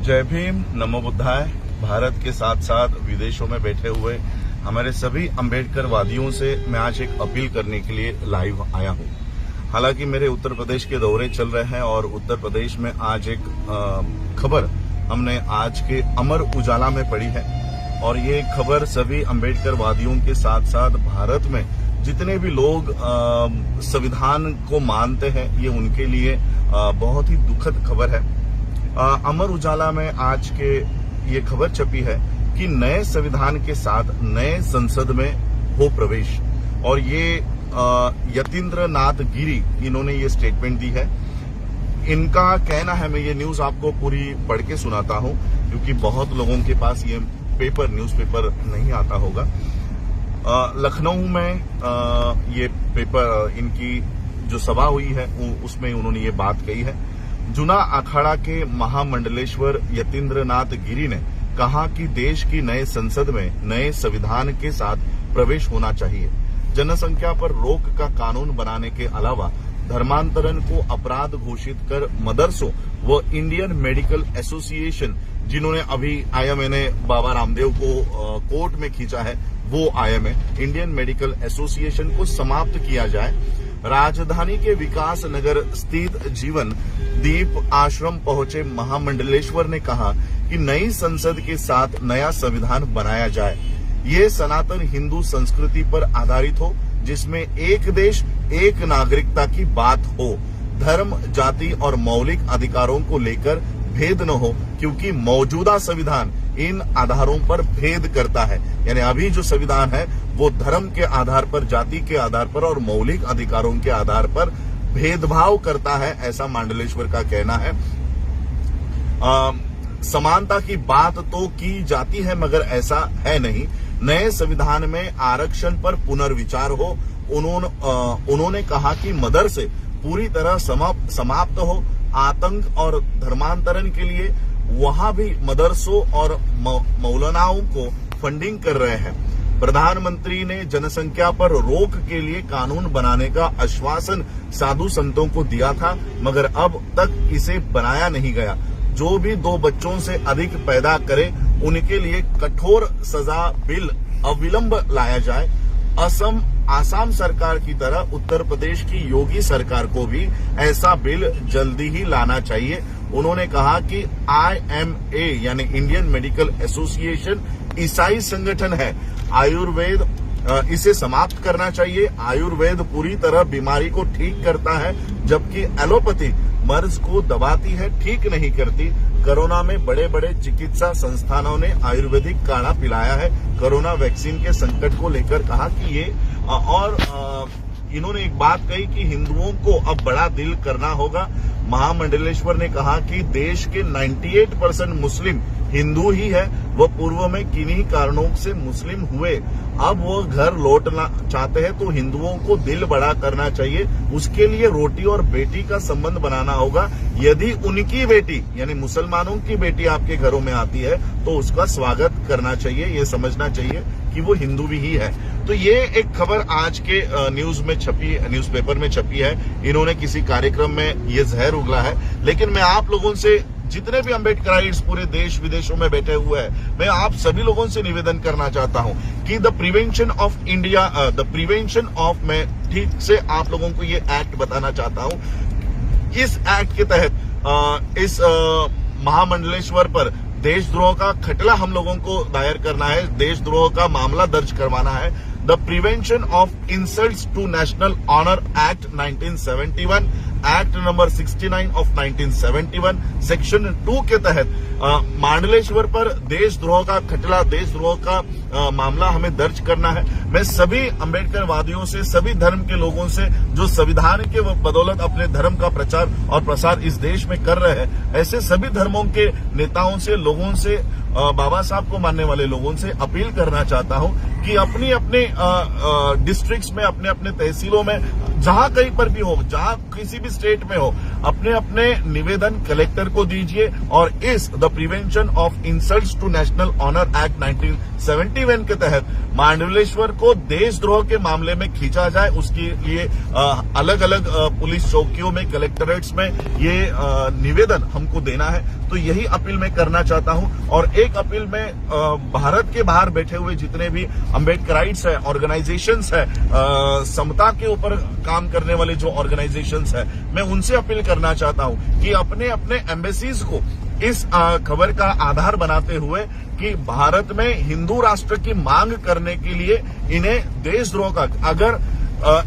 जय भीम, नमो बुद्धाय। भारत के साथ साथ विदेशों में बैठे हुए हमारे सभी अम्बेडकर वादियों से मैं आज एक अपील करने के लिए लाइव आया हूं। हालांकि मेरे उत्तर प्रदेश के दौरे चल रहे हैं और उत्तर प्रदेश में आज एक खबर हमने आज के अमर उजाला में पढ़ी है और ये खबर सभी अम्बेडकर वादियों के साथ साथ भारत में जितने भी लोग संविधान को मानते हैं, ये उनके लिए बहुत ही दुखद खबर है। अमर उजाला में आज के ये खबर छपी है कि नए संविधान के साथ नए संसद में हो प्रवेश, और ये यतीन्द्र नाथ गिरी इन्होंने ये स्टेटमेंट दी है। इनका कहना है, मैं ये न्यूज आपको पूरी पढ़ के सुनाता हूं क्योंकि बहुत लोगों के पास ये न्यूज़पेपर नहीं आता होगा। लखनऊ में ये पेपर, इनकी जो सभा हुई है उसमें उन्होंने ये बात कही है। जुना अखाड़ा के महामंडलेश्वर यतीन्द्र नाथ गिरी ने कहा कि देश की नए संसद में नए संविधान के साथ प्रवेश होना चाहिए। जनसंख्या पर रोक का कानून बनाने के अलावा धर्मांतरण को अपराध घोषित कर मदरसों व इंडियन मेडिकल एसोसिएशन, जिन्होंने अभी आईएमए बाबा रामदेव को कोर्ट में खींचा है, वो आईएमए इंडियन मेडिकल एसोसिएशन को समाप्त किया जाए। राजधानी के विकास नगर स्थित जीवन दीप आश्रम पहुंचे महामंडलेश्वर ने कहा कि नई संसद के साथ नया संविधान बनाया जाए। ये सनातन हिंदू संस्कृति पर आधारित हो, जिसमें एक देश एक नागरिकता की बात हो, धर्म, जाति और मौलिक अधिकारों को लेकर भेद न हो, क्योंकि मौजूदा संविधान इन आधारों पर भेद करता है। यानी अभी जो संविधान है वो धर्म के आधार पर, जाति के आधार पर और मौलिक अधिकारों के आधार पर भेदभाव करता है, ऐसा मंडलेश्वर का कहना है। समानता की बात तो की जाती है मगर ऐसा है नहीं। नए संविधान में आरक्षण पर पुनर्विचार हो। उन्होंने कहा कि मदरसे पूरी तरह समाप्त हो। आतंक और धर्मांतरण के लिए वहां भी मदरसों और मौलानाओं को फंडिंग कर रहे हैं। प्रधानमंत्री ने जनसंख्या पर रोक के लिए कानून बनाने का आश्वासन साधु संतों को दिया था, मगर अब तक इसे बनाया नहीं गया। जो भी 2 बच्चों से अधिक पैदा करे उनके लिए कठोर सजा बिल अविलंब लाया जाए। आसाम सरकार की तरह उत्तर प्रदेश की योगी सरकार को भी ऐसा बिल जल्दी ही लाना चाहिए। उन्होंने कहा कि IMA यानी इंडियन मेडिकल एसोसिएशन ईसाई संगठन है। आयुर्वेद इसे समाप्त करना चाहिए। आयुर्वेद पूरी तरह बीमारी को ठीक करता है, जबकि एलोपैथी मर्ज को दबाती है, ठीक नहीं करती। कोरोना में बड़े बड़े चिकित्सा संस्थानों ने आयुर्वेदिक काढ़ा पिलाया है। कोरोना वैक्सीन के संकट को लेकर कहा कि ये और इन्होंने एक बात कही कि हिंदुओं को अब बड़ा दिल करना होगा। महामंडलेश्वर ने कहा कि देश के 98% मुस्लिम हिंदू ही है। वो पूर्व में किन्हीं कारणों से मुस्लिम हुए, अब वो घर लौटना चाहते हैं, तो हिंदुओं को दिल बड़ा करना चाहिए। उसके लिए रोटी और बेटी का संबंध बनाना होगा। यदि उनकी बेटी यानी मुसलमानों की बेटी आपके घरों में आती है तो उसका स्वागत करना चाहिए। ये समझना चाहिए कि वो हिंदू भी ही है। तो ये एक खबर आज के न्यूज़पेपर में छपी है। इन्होंने किसी कार्यक्रम में ये जहर उगला है। लेकिन मैं आप लोगों से, जितने भी अम्बेडकराइट्स पूरे देश विदेशों में बैठे हुए हैं, मैं आप सभी लोगों से निवेदन करना चाहता हूं कि द प्रिवेंशन ऑफ मैं ठीक से आप लोगों को ये एक्ट बताना चाहता हूं। इस एक्ट के तहत इस महामंडलेश्वर पर देशद्रोह का खटला हम लोगों को दायर करना है, देशद्रोह का मामला दर्ज करवाना है। The prevention of insults to national honour act 1971, act number 69 of 1971 section 2 के तहत मंडलेश्वर पर देशद्रोह का खटला, देशद्रोह का मामला हमें दर्ज करना है। मैं सभी अम्बेडकर वादियों से, सभी धर्म के लोगों से जो संविधान के बदौलत अपने धर्म का प्रचार और प्रसार इस देश में कर रहे हैं, ऐसे सभी धर्मों के नेताओं से, लोगों से, बाबा साहब को मानने वाले लोगों से अपील करना चाहता हूं कि अपनी अपने डिस्ट्रिक्ट्स में, अपने अपने तहसीलों में, जहां कहीं पर भी हो, जहां किसी भी स्टेट में हो, अपने अपने निवेदन कलेक्टर को दीजिए और इस the prevention of insults to national honour act 1971 के तहत मांडलेश्वर को देशद्रोह के मामले में खींचा जाए। उसके लिए अलग अलग पुलिस चौकियों में, कलेक्टरेट्स में ये निवेदन हमको देना है। तो यही अपील मैं करना चाहता हूं। और एक अपील में भारत के बाहर बैठे हुए जितने भी अम्बेडकराइट्स है, ऑर्गेनाइजेशंस है, समता के ऊपर काम करने वाले जो ऑर्गेनाइजेशंस है, मैं उनसे अपील करना चाहता हूं कि अपने अपने एम्बेसीज को इस खबर का आधार बनाते हुए कि भारत में हिंदू राष्ट्र की मांग करने के लिए इन्हें देशद्रोह का, अगर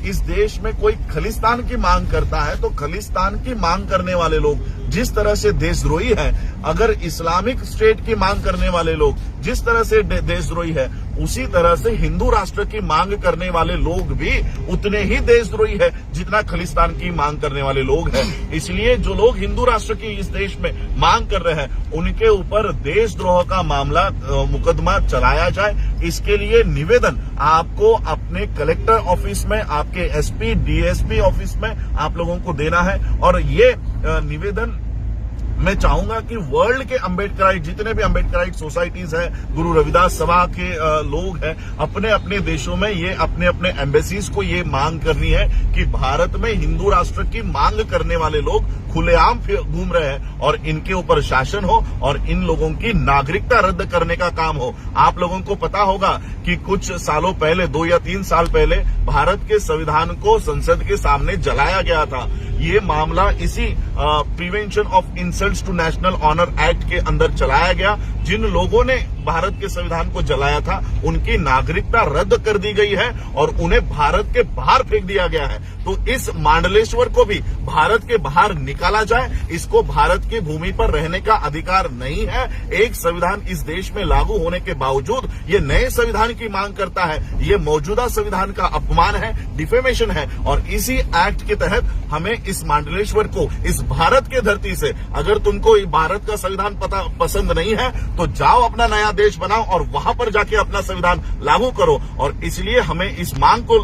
इस देश में कोई खलिस्तान की मांग करता है तो खलिस्तान की मांग करने वाले लोग जिस तरह से देशद्रोही है, अगर इस्लामिक स्टेट की मांग करने वाले लोग जिस तरह से देशद्रोही है, उसी तरह से हिंदू राष्ट्र की मांग करने वाले लोग भी उतने ही देशद्रोही है जितना खलिस्तान की मांग करने वाले लोग हैं। इसलिए जो लोग हिंदू राष्ट्र की इस देश में मांग कर रहे हैं, उनके ऊपर देशद्रोह का मामला, मुकदमा चलाया जाए। इसके लिए निवेदन आपको अपने कलेक्टर ऑफिस में, आपके एसपी, डीएसपी ऑफिस में आप लोगों को देना है। और ये निवेदन मैं चाहूंगा कि वर्ल्ड के अम्बेडकराइट, जितने भी अम्बेडकराइट सोसाइटीज हैं, गुरु रविदास सभा के लोग हैं, अपने अपने देशों में ये अपने अपने एम्बेसीज को ये मांग करनी है कि भारत में हिंदू राष्ट्र की मांग करने वाले लोग खुलेआम घूम रहे हैं और इनके ऊपर शासन हो और इन लोगों की नागरिकता रद्द करने का काम हो। आप लोगों को पता होगा कि कुछ सालों पहले, 2 या 3 साल पहले, भारत के संविधान को संसद के सामने जलाया गया था। ये मामला इसी prevention of insults to national honour act के अंदर चलाया गया। जिन लोगों ने भारत के संविधान को जलाया था, उनकी नागरिकता रद्द कर दी गई है और उन्हें भारत के बाहर फेंक दिया गया है। तो इस मांडलेश्वर को भी भारत के बाहर निकाला जाए। इसको भारत की भूमि पर रहने का अधिकार नहीं है। एक संविधान इस देश में लागू होने के बावजूद ये नए संविधान की मांग करता है। ये मौजूदा संविधान का अपमान है, डिफेमेशन है। और इसी एक्ट के तहत हमें इस मांडलेश्वर को, इस भारत के धरती से, अगर तुमको भारत का संविधान पसंद नहीं है तो जाओ अपना नया देश बनाओ और वहां पर जाके अपना संविधान लागू करो। और इसलिए हमें इस मांग को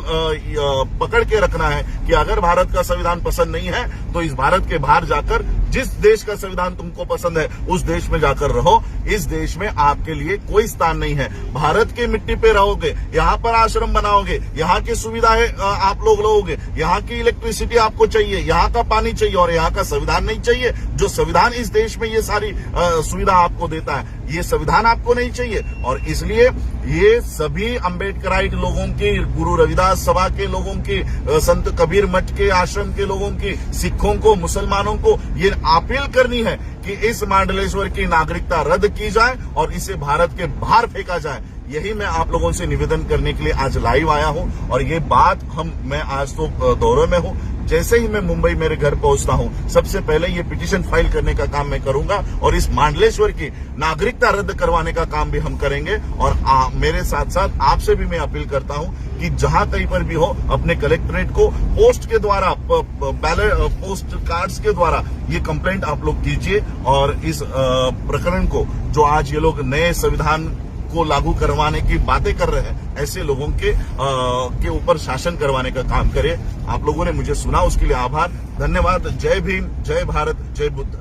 पकड़ के रखना है कि अगर भारत का संविधान पसंद नहीं है तो इस भारत के बाहर जाकर जिस देश का संविधान तुमको पसंद है उस देश में जाकर रहो। इस देश में आपके लिए कोई स्थान नहीं है। भारत की मिट्टी पे रहोगे, यहाँ पर आश्रम बनाओगे, यहाँ की सुविधाएं आप लोग लोगे, यहाँ की इलेक्ट्रिसिटी आपको चाहिए, यहाँ का पानी चाहिए और यहाँ का संविधान नहीं चाहिए। जो संविधान इस देश में ये सारी सुविधा आपको देता है, ये संविधान आपको नहीं चाहिए। और इसलिए ये सभी अम्बेडकराइट लोगों की, गुरु रविदास सभा के लोगों की, संत कबीर मठ के आश्रम के लोगों की, सिखों को, मुसलमानों को ये अपील करनी है कि इस मांडलेश्वर की नागरिकता रद्द की जाए और इसे भारत के बाहर फेंका जाए। यही मैं आप लोगों से निवेदन करने के लिए आज लाइव आया हूं। और ये बात मैं आज तो दौरे में हूं। जैसे ही मैं मुंबई मेरे घर पहुंचता हूं, सबसे पहले ये पिटीशन फाइल करने का काम मैं करूंगा और इस मांडलेश्वर की नागरिकता रद्द करवाने का काम भी हम करेंगे। और मेरे साथ साथ आपसे भी मैं अपील करता हूं कि जहां कहीं पर भी हो, अपने कलेक्ट्रेट को पोस्ट के द्वारा, पोस्ट कार्ड्स के द्वारा ये कंप्लेंट आप लोग कीजिए और इस प्रकरण को, जो आज ये लोग नए संविधान को लागू करवाने की बातें कर रहे हैं, ऐसे लोगों के ऊपर शासन करवाने का काम करें। आप लोगों ने मुझे सुना, उसके लिए आभार, धन्यवाद। जय भीम, जय भारत, जय बुद्ध।